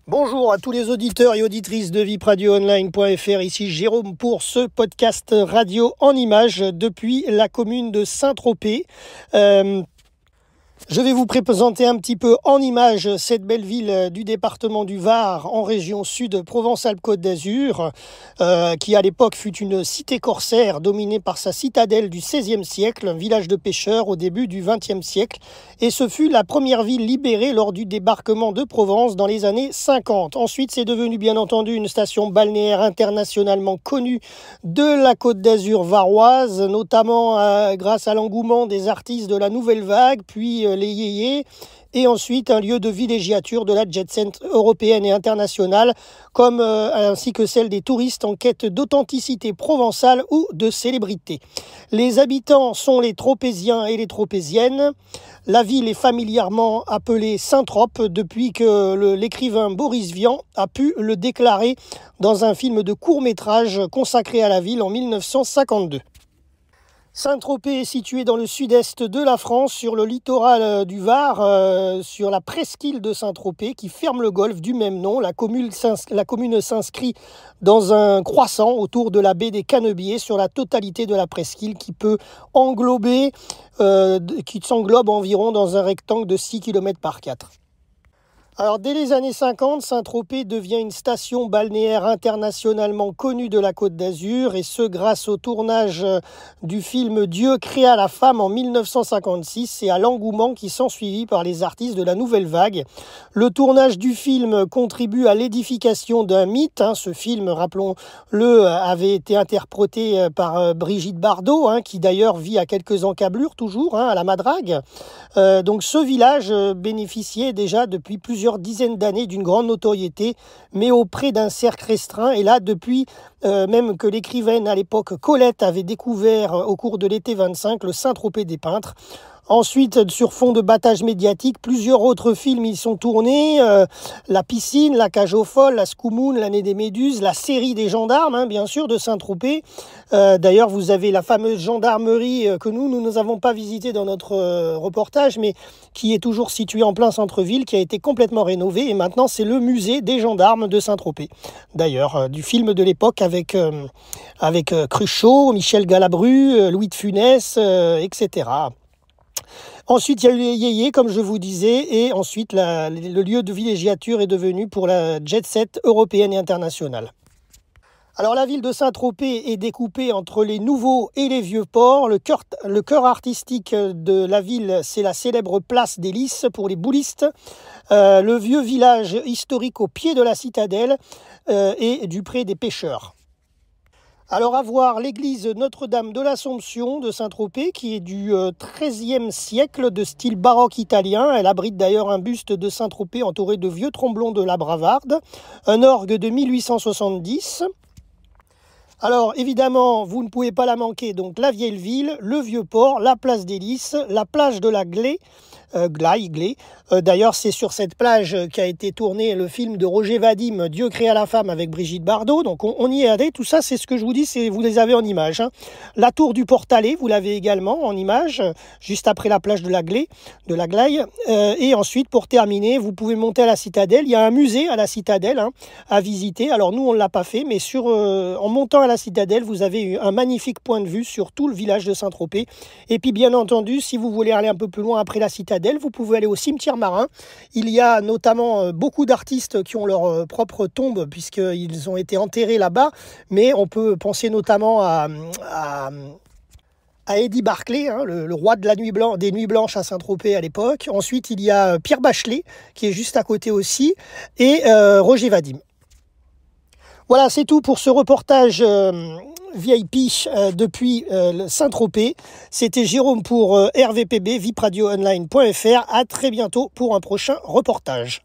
Bonjour à tous les auditeurs et auditrices de VipRadioOnline.fr, ici Jérôme pour ce podcast radio en images depuis la commune de Saint-Tropez. Je vais vous présenter un petit peu en images cette belle ville du département du Var en région sud Provence-Alpes-Côte d'Azur, qui à l'époque fut une cité corsaire dominée par sa citadelle du XVIe siècle, un village de pêcheurs au début du XXe siècle. Et ce fut la première ville libérée lors du débarquement de Provence dans les années 50. Ensuite, c'est devenu bien entendu une station balnéaire internationalement connue de la Côte d'Azur varoise, notamment grâce à l'engouement des artistes de la Nouvelle Vague, puis les yéyés, et ensuite un lieu de villégiature de la jet-set européenne et internationale, ainsi que celle des touristes en quête d'authenticité provençale ou de célébrité. Les habitants sont les Tropéziens et les Tropéziennes. La ville est familièrement appelée Saint-Trope depuis que l'écrivain Boris Vian a pu le déclarer dans un film de court-métrage consacré à la ville en 1952. Saint-Tropez est situé dans le sud-est de la France, sur le littoral du Var, sur la presqu'île de Saint-Tropez qui ferme le golfe du même nom. La commune s'inscrit dans un croissant autour de la baie des Canebiers sur la totalité de la presqu'île qui s'englobe environ dans un rectangle de 6 km par 4. Alors, dès les années 50, Saint-Tropez devient une station balnéaire internationalement connue de la Côte d'Azur, et ce grâce au tournage du film Dieu créa la femme en 1956 et à l'engouement qui s'ensuivit par les artistes de la Nouvelle Vague. Le tournage du film contribue à l'édification d'un mythe. Ce film, rappelons-le, avait été interprété par Brigitte Bardot, qui d'ailleurs vit à quelques encablures toujours, à la Madrague. Donc ce village bénéficiait déjà depuis plusieurs dizaines d'années d'une grande notoriété, mais auprès d'un cercle restreint. Et là, depuis même que l'écrivaine à l'époque Colette avait découvert au cours de l'été 25 le Saint-Tropez des peintres. Ensuite, sur fond de battage médiatique, plusieurs autres films y sont tournés. La piscine, la cage aux folles, la Scoumoun, l'année des méduses, la série des gendarmes, bien sûr, de Saint-Tropez. D'ailleurs, vous avez la fameuse gendarmerie que nous n'avons pas visitée dans notre reportage, mais qui est toujours située en plein centre-ville, qui a été complètement rénovée. Et maintenant, c'est le musée des gendarmes de Saint-Tropez. D'ailleurs, du film de l'époque avec Cruchot, Michel Galabru, Louis de Funès, etc. Ensuite, il y a eu les yéyés, comme je vous disais, et ensuite, le lieu de villégiature est devenu pour la jet-set européenne et internationale. Alors, la ville de Saint-Tropez est découpée entre les nouveaux et les vieux ports. Le cœur artistique de la ville, c'est la célèbre place des Lys pour les boulistes. Le vieux village historique au pied de la citadelle et du pré des pêcheurs. Alors à voir l'église Notre-Dame de l'Assomption de Saint-Tropez, qui est du XIIIe siècle de style baroque italien. Elle abrite d'ailleurs un buste de Saint-Tropez entouré de vieux tromblons de la Bravarde, un orgue de 1870. Alors évidemment, vous ne pouvez pas la manquer, donc la vieille ville, le vieux port, la place des Lys, la plage de la Glée. D'ailleurs, c'est sur cette plage qu'a été tourné le film de Roger Vadim, Dieu créa la femme, avec Brigitte Bardot. Donc on y est allé. Tout ça, c'est ce que je vous dis, vous les avez en images. La tour du Portalet, vous l'avez également en images, juste après la plage de la Glée. Et ensuite, pour terminer, vous pouvez monter à la citadelle. Il y a un musée à la citadelle à visiter. Alors nous, on ne l'a pas fait, mais en montant à la citadelle, vous avez un magnifique point de vue sur tout le village de Saint-Tropez. Et puis, bien entendu, si vous voulez aller un peu plus loin après la citadelle, vous pouvez aller au cimetière marin. Il y a notamment beaucoup d'artistes qui ont leur propre tombe puisqu'ils ont été enterrés là-bas, mais on peut penser notamment à Eddie Barclay, le roi de des Nuits Blanches à Saint-Tropez à l'époque. Ensuite, il y a Pierre Bachelet qui est juste à côté aussi, et Roger Vadim. Voilà, c'est tout pour ce reportage VIP depuis Saint-Tropez. C'était Jérôme pour RVPB, VipRadioOnline.fr. À très bientôt pour un prochain reportage.